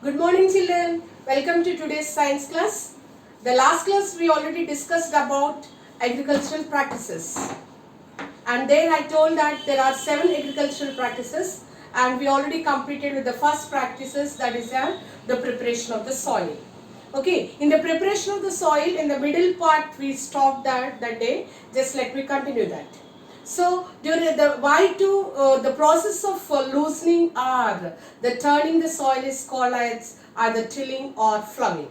Good morning children. Welcome to today's science class. The last class we already discussed about agricultural practices. And there I told that there are 7 agricultural practices and we already completed with the first practices, that is the preparation of the soil. Okay, in the preparation of the soil, in the middle part we stopped that day. Just let me continue that. So during the process of loosening or the turning the soil is called as either tilling or ploughing.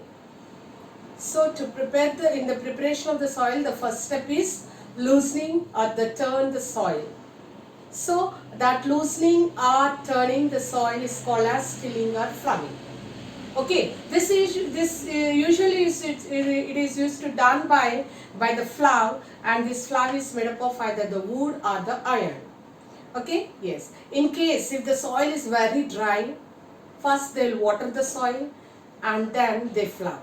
So to prepare in the preparation of the soil, the first step is loosening or the turn the soil. So that loosening or turning the soil is called as tilling or ploughing. Okay, this usually it is used to done by the plough, and this plough is made up of either the wood or the iron. Okay, yes. In case if the soil is very dry, first they will water the soil and then they plough.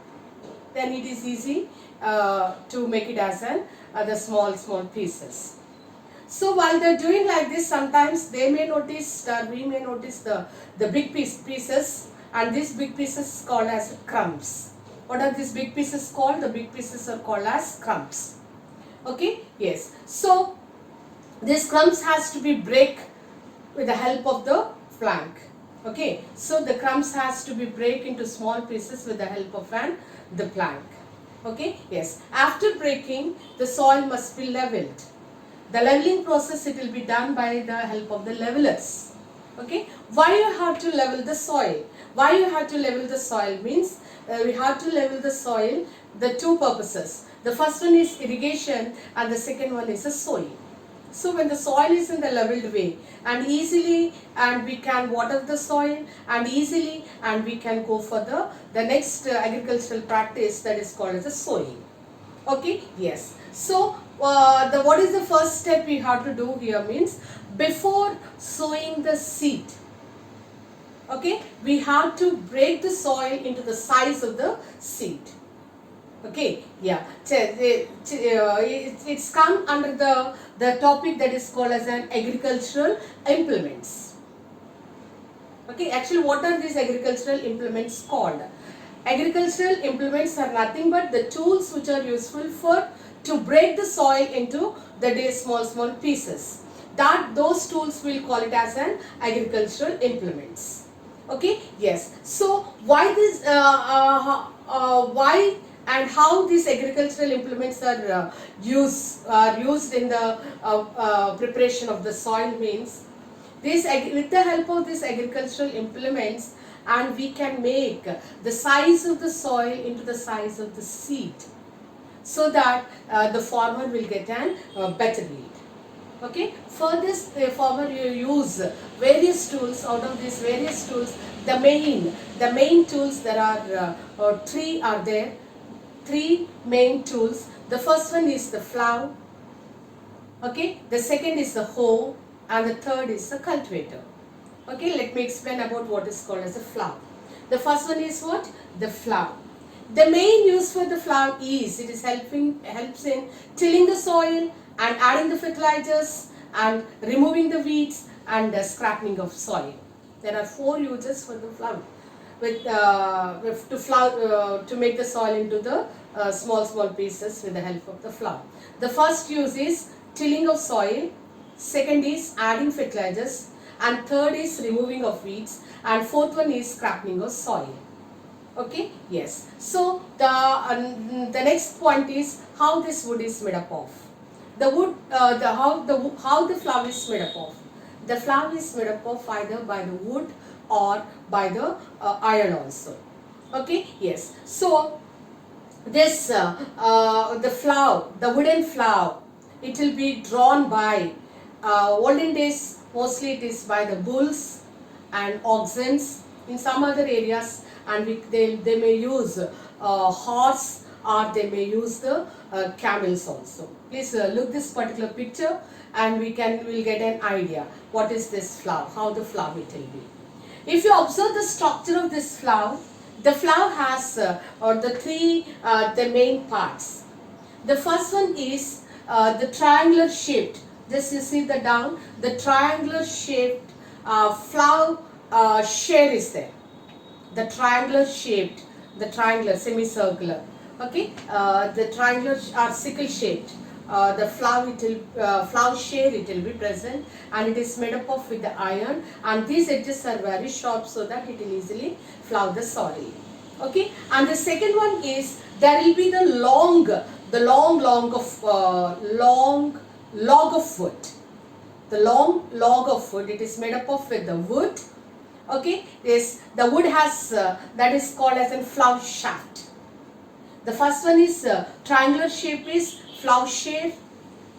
Then it is easy to make it as the small pieces. So while they are doing like this, sometimes they may notice, we may notice the big pieces. And these big pieces called as crumbs. What are these big pieces called? The big pieces are called as crumbs. Okay, yes. So these crumbs has to be break with the help of the plank. Okay, so the crumbs has to be break into small pieces with the help of the plank. Okay, yes. After breaking, the soil must be leveled. The leveling process, it will be done by the help of the levelers. Okay, why you have to level the soil? Why you have to level the soil means we have to level the soil, the two purposes. The first one is irrigation and the second one is the sowing. So when the soil is in the leveled way and easily and we can water the soil and easily and we can go for the next agricultural practice, that is called as the sowing. Okay, yes. So what is the first step we have to do here means before sowing the seed. Okay, we have to break the soil into the size of the seed. Okay, yeah. It's come under the topic that is called as an agricultural implements. Okay, actually what are these agricultural implements called? Agricultural implements are nothing but the tools which are useful to break the soil into the small pieces. Those tools will call it as an agricultural implements. Okay, yes. So why why and how these agricultural implements are used in the preparation of the soil means with the help of these agricultural implements, and we can make the size of the soil into the size of the seed, so that the farmer will get a better yield. Okay, for this the farmer use various tools. Out of these various tools, the main tools, there are three main tools. The first one is the plough. Okay, the second is the hoe, and the third is the cultivator. Okay, let me explain about what is called as a plough. The first one is what? The plough. The main use for the plough is it helps in tilling the soil and adding the fertilizers and removing the weeds and the scrapping of soil. There are 4 uses for the plough. To make the soil into the small pieces with the help of the plough. The first use is tilling of soil, second is adding fertilizers, and third is removing of weeds, and fourth one is scrapping of soil. Okay, yes. So the next point is how this wood is made up of. The wood, how the plough is made up of. The plough is made up of either by the wood or by the iron also. Okay, yes. So this the plough, the wooden plough, it will be drawn by olden days. Mostly it is by the bulls and oxen. In some other areas, and they may use horse, or they may use the camels also. Please look this particular picture and we'll get an idea what is this plough, how the plough it will be. If you observe the structure of this plough, the plough has the main parts. The first one is the triangular shaped. This you see the triangular shaped plough share is there. the triangular shaped, the triangular semicircular. Okay, the triangular are sickle shaped. The flower flower shade it will be present, and it is made up of with the iron, and these edges are very sharp so that it will easily flour the soil. Okay, and the second one is there will be the long long log of wood. The long log of wood, it is made up of with the wood. Okay, is the wood has that is called as a flower shaft. The first one is triangular shape is flower shape,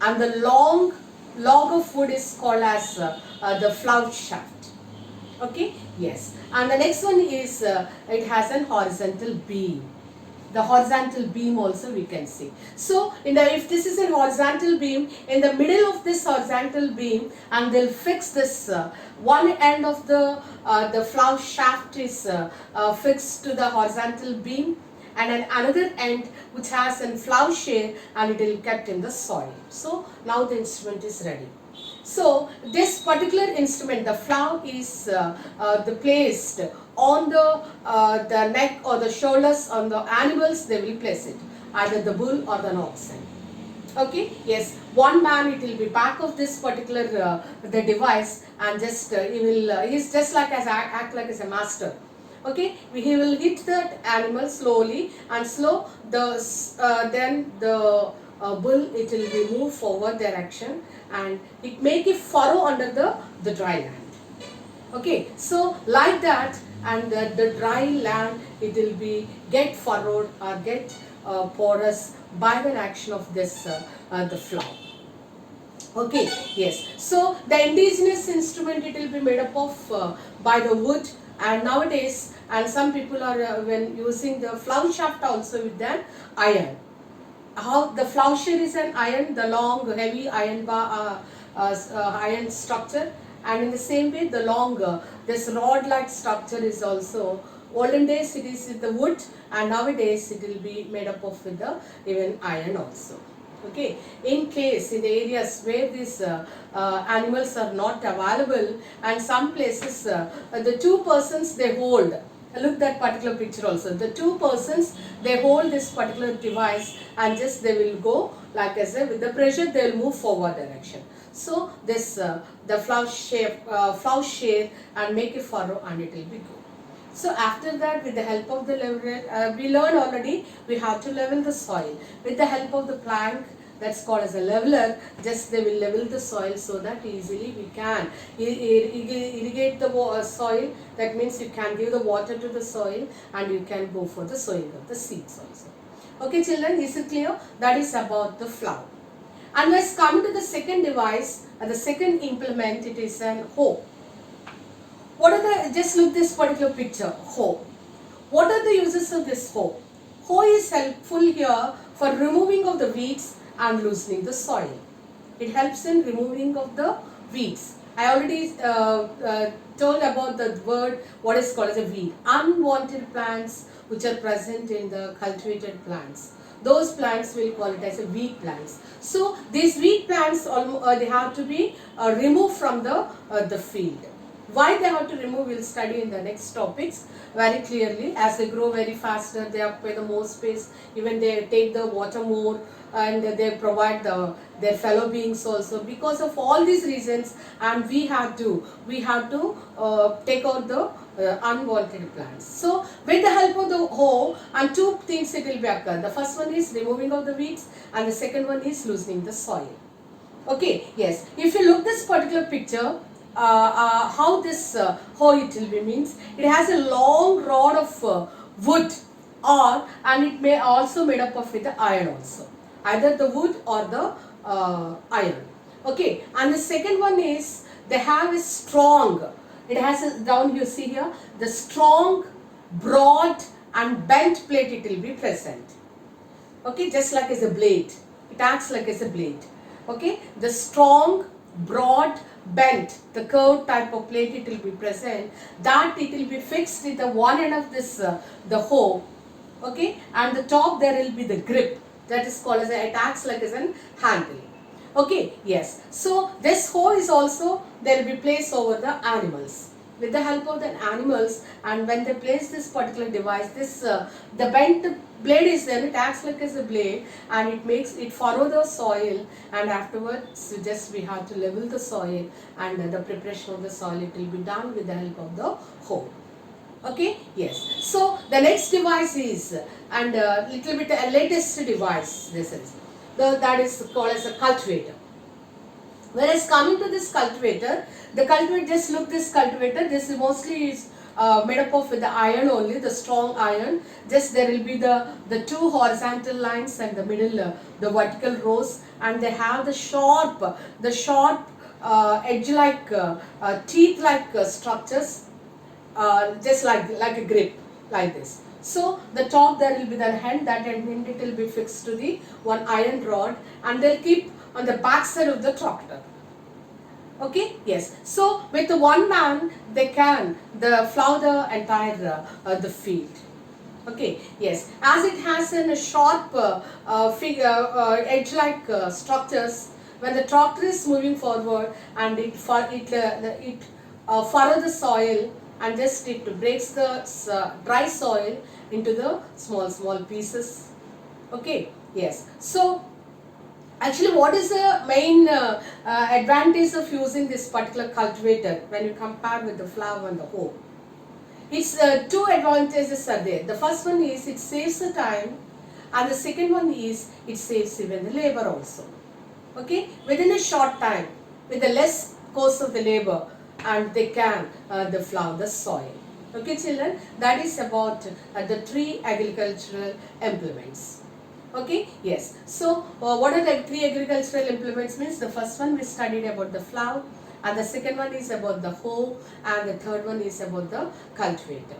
and the long log of wood is called as the flower shaft. Okay, yes, and the next one is it has an horizontal beam. The horizontal beam also we can see. So if this is a horizontal beam, in the middle of this horizontal beam, and they'll fix this one end of the flower shaft is fixed to the horizontal beam, and then another end which has a flower shade, and it will kept in the soil. So now the instrument is ready. So this particular instrument, the flower is placed on the neck or the shoulders on the animals. They will place it, either the bull or the oxen. Okay, yes, one man it will be back of this particular the device, and just he's just like as act like as a master. Okay, he will hit that animal slowly, and then the bull it will be move forward direction, and it make a furrow under the dry land. Okay, so like that, and the dry land it will be get furrowed or get porous by the action of this the flower. Okay, yes, so the indigenous instrument it will be made up of by the wood, and nowadays, and some people are when using the flower shaft also with that iron. How the flower shaft is an iron, the long heavy iron bar iron structure, and in the same way the long this rod like structure is also, olden days it is with the wood, and nowadays it will be made up of with the even iron also. Okay, in case in the areas where these animals are not available, and some places the two persons they hold, look that particular picture also, the two persons they hold this particular device, and just they will go like as with the pressure they will move forward direction. So this the flower shape and make a furrow, and it will be good. So after that, with the help of the level, we learned already we have to level the soil. With the help of the plank, that's called as a leveler, just they will level the soil so that easily we can irrigate the soil. That means you can give the water to the soil, and you can go for the sowing of the seeds also. Okay children, is it clear? That is about the flower. And let's come to the second device, the second implement, it is an hoe. What are the, just look this particular picture, hoe. What are the uses of this hoe? Hoe is helpful here for removing of the weeds and loosening the soil. It helps in removing of the weeds. I already told about the word, what is called as a weed. Unwanted plants which are present in the cultivated plants. Those plants will call it as a weed plants. So these weed plants they have to be removed from the field. Why they have to remove, we'll study in the next topics very clearly. As they grow very faster, they occupy the more space, even they take the water more, and they provide their fellow beings also. Because of all these reasons, and we have to take out the unwanted plants. So with the help of the hoe, and two things it will be occur. The first one is removing of the weeds, and the second one is loosening the soil. Okay, yes, if you look this particular picture, how this hoe it will be means, it has a long rod of wood, and it may also made up of with the iron also, either the wood or the iron. Okay, and the second one is they have a strong, it has a, down you see here, the strong, broad and bent plate it will be present. Okay, just like as a blade, it acts like as a blade. Okay, the strong, broad, bent, the curved type of plate it will be present, that it will be fixed with the one end of this the hoe. Okay, and the top there will be the grip, that is called as it acts like as an handle. Okay, yes, so this hoe is also there will be placed over the animals. with the help of the animals, and when they place this particular device, this the bent blade is there, it acts like as a blade, and it follow the soil, and afterwards just we have to level the soil, and the preparation of the soil, it will be done with the help of the hoe. Okay, yes. So the next device is, and little bit a latest device, this is that is called as a cultivator. Whereas coming to this cultivator, the cultivator, just look this cultivator, this mostly is made up of with the iron only, the strong iron. Just there will be the two horizontal lines and the middle, the vertical rows, and they have the sharp edge like teeth like structures, just like a grip like this. So the top there will be the hand, that end it will be fixed to the one iron rod, and they'll keep on the back side of the tractor. Okay, yes. So with the one man they can plow the entire the field. Okay, yes. As it has a sharp edge like structures, when the tractor is moving forward and it furrow the soil, and just it breaks the dry soil into the small pieces. Okay, yes. So actually, what is the main advantage of using this particular cultivator when you compare with the plow and the hoe? Its two advantages are there. The first one is it saves the time, and the second one is it saves even the labor also. Okay, within a short time, with the less cost of the labor, and they can plow the soil. Okay, children, that is about the three agricultural implements. Okay, yes. So what are the three agricultural implements means? The first one we studied about the plow, and the second one is about the hoe, and the third one is about the cultivator.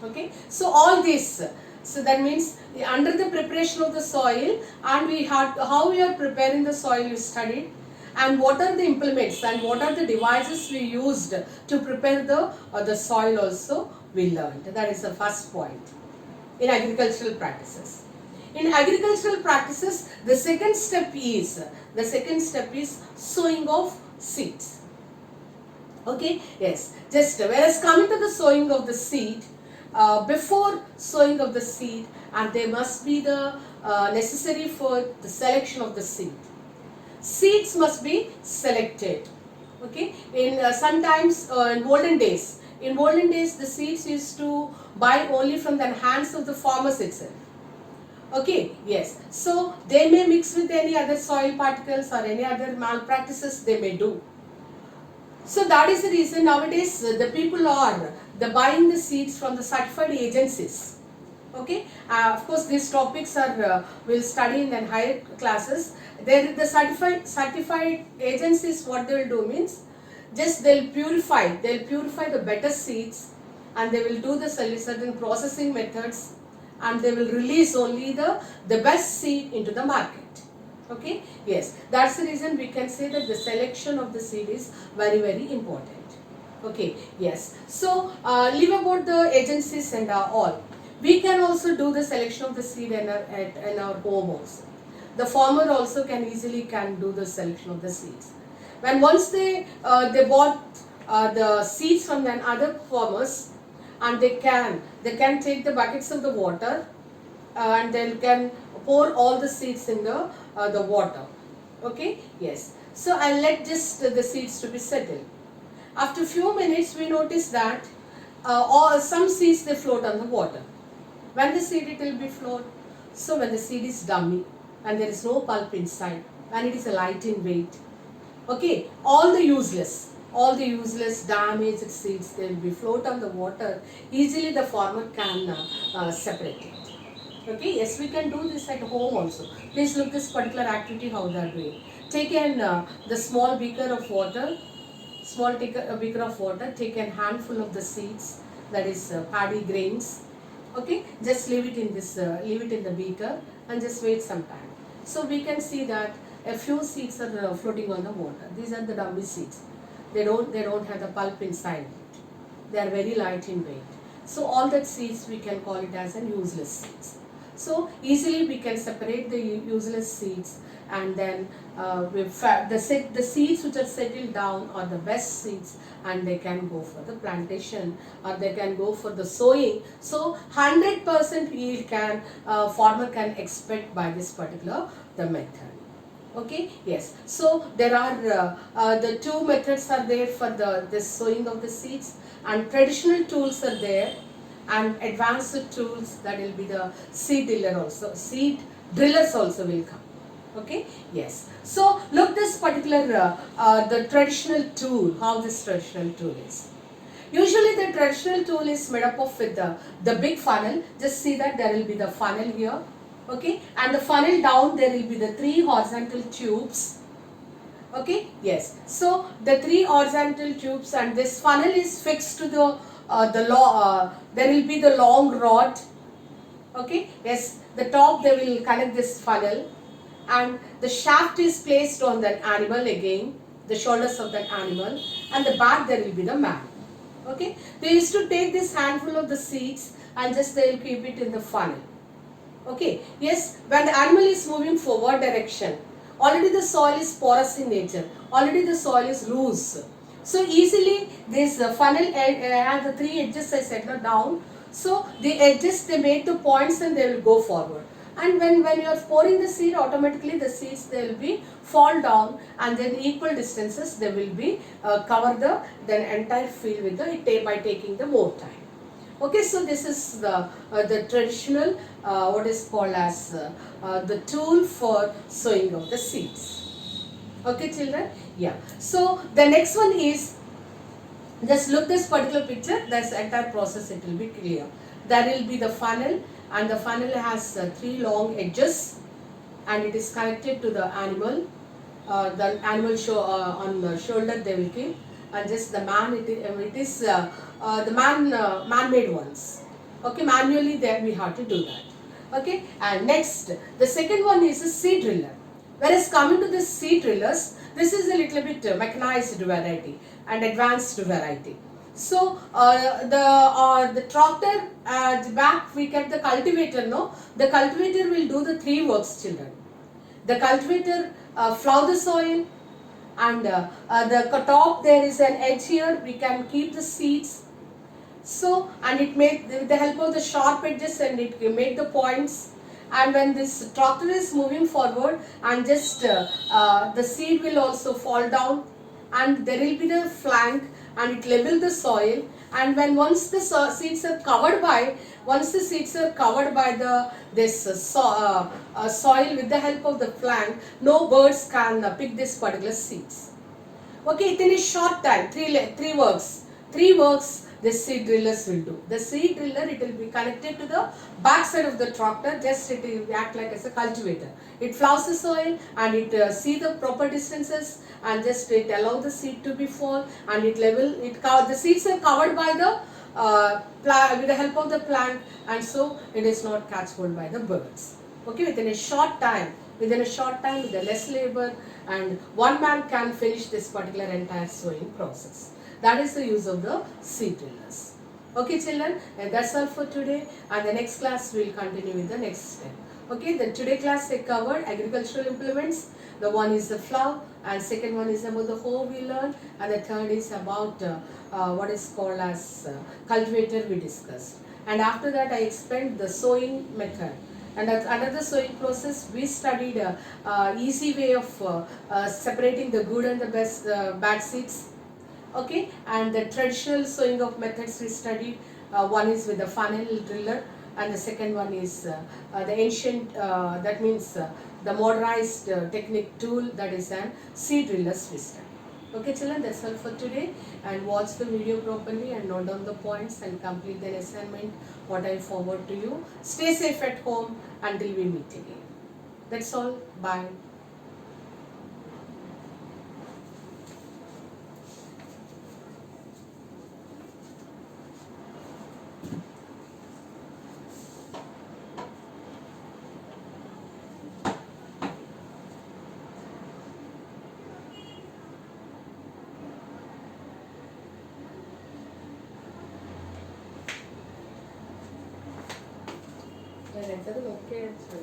Okay, so all this, so that means under the preparation of the soil, and we had how we are preparing the soil we studied, and what are the implements and what are the devices we used to prepare the soil also we learned. That is the first point in agricultural practices. In agricultural practices, the second step is sowing of seeds. Okay, yes. Just whereas coming to the sowing of the seed, before sowing of the seed, and there must be the necessary for the selection of the seed. Seeds must be selected. Okay, in sometimes in olden days, the seeds used to buy only from the hands of the farmers itself. Okay, yes. So they may mix with any other soil particles or any other malpractices they may do. So that is the reason nowadays the people are buying the seeds from the certified agencies. Okay, of course these topics are we'll study in the higher classes. There the certified agencies, what they will do means just they'll purify the better seeds, and they will do the certain processing methods, and they will release only the best seed into the market. Okay, yes, that's the reason we can say that the selection of the seed is very important. Okay, yes. So leave about the agencies and all. We can also do the selection of the seed in our home also. The farmer also can easily do the selection of the seeds. When once they bought the seeds from the other farmers, and they can take the buckets of the water, and they can pour all the seeds in the water. Okay, yes. So I'll let just the seeds to be settled. After few minutes, we notice that some seeds they float on the water. When the seed it will be float. So when the seed is dummy and there is no pulp inside, and it is a light in weight. Okay, all the useless damaged seeds, they will be float on the water. Easily the farmer can separate it. Okay, yes, we can do this at home also. Please look this particular activity how they are doing. Take the small beaker of water. Take a beaker of water. Take a handful of the seeds, that is paddy grains. Okay, just leave it in the beaker and just wait some time. So we can see that a few seeds are floating on the water. These are the dummy seeds. They don't have the pulp inside it. They are very light in weight. So all that seeds we can call it as an useless seeds. So easily we can separate the useless seeds, and then the seeds which are settled down are the best seeds, and they can go for the plantation, or they can go for the sowing. So 100% yield can farmer can expect by this particular the method. Okay, yes. So there are the two methods are there for the this sowing of the seeds, and traditional tools are there, and advanced tools, that will be the seed driller also. Seed drillers also will come. Okay, yes. So look this particular the traditional tool, how this traditional tool is. Usually the traditional tool is made up of with the big funnel. Just see that there will be the funnel here. Okay, and the funnel down there will be the three horizontal tubes. Okay, yes. So the three horizontal tubes, and this funnel is fixed to there will be the long rod. Okay, yes. The top they will connect this funnel, and the shaft is placed on that animal again, the shoulders of that animal, and the back there will be the man. Okay, they used to take this handful of the seeds and just they will keep it in the funnel. Okay, yes, when the animal is moving forward direction, already the soil is porous in nature, already the soil is loose. So easily this funnel has the three edges I set down. So the edges they make the points and they will go forward. And when you are pouring the seed, automatically the seeds they will be fall down, and then equal distances they will be cover the entire field with the by taking the more time. Okay, so this is the traditional what is called as the tool for sowing of the seeds. Okay, children. Yeah. So the next one is, just look this particular picture. This entire process it will be clear. There will be the funnel, and the funnel has three long edges, and it is connected to the animal. The animal on the shoulder they will keep, and just the man it is the man-made ones. Okay, manually there we have to do that. Okay, and next the second one is a seed driller. Whereas coming to the seed drillers, this is a little bit mechanized variety and advanced variety. So the tractor the back we kept the cultivator. No, the cultivator will do the three works, children. The cultivator plough the soil, and the top there is an edge here, we can keep the seeds. So, and it made with the help of the sharp edges, and it made the points. And when this tractor is moving forward, and just the seed will also fall down, and there will be the flank, and it level the soil. And when once the seeds are covered by the this soil with the help of the flank, no birds can pick this particular seeds. Okay, in a short time, three works the seed drillers will do. The seed driller, it will be connected to the back side of the tractor, just it will act like as a cultivator. It plows the soil, and it see the proper distances, and just it allow the seed to be fall, and it level, the seeds are covered by the with the help of the plant, and so it is not catchable by the birds. Okay, within a short time, with the less labor, and one man can finish this particular entire sowing process. That is the use of the seed drillers. Okay, children, and that's all for today, and the next class we will continue with the next step. Okay, the today class I covered agricultural implements. The one is the plough, and second one is about the hoe we learned, and the third is about what is called as cultivator we discussed. And after that I explained the sowing method. And under the sowing process, we studied a easy way of separating the good and the bad seeds. Okay, and the traditional sowing of methods we studied. One is with the funnel driller, and the second one is the ancient, that means the modernized technique tool, that is an seed drillers we studied. Okay, children, that's all for today, and watch the video properly and note down the points and complete the assignment what I forward to you. Stay safe at home until we meet again. That's all. Bye. నేను ఎంతది నొక్కేయచ్చు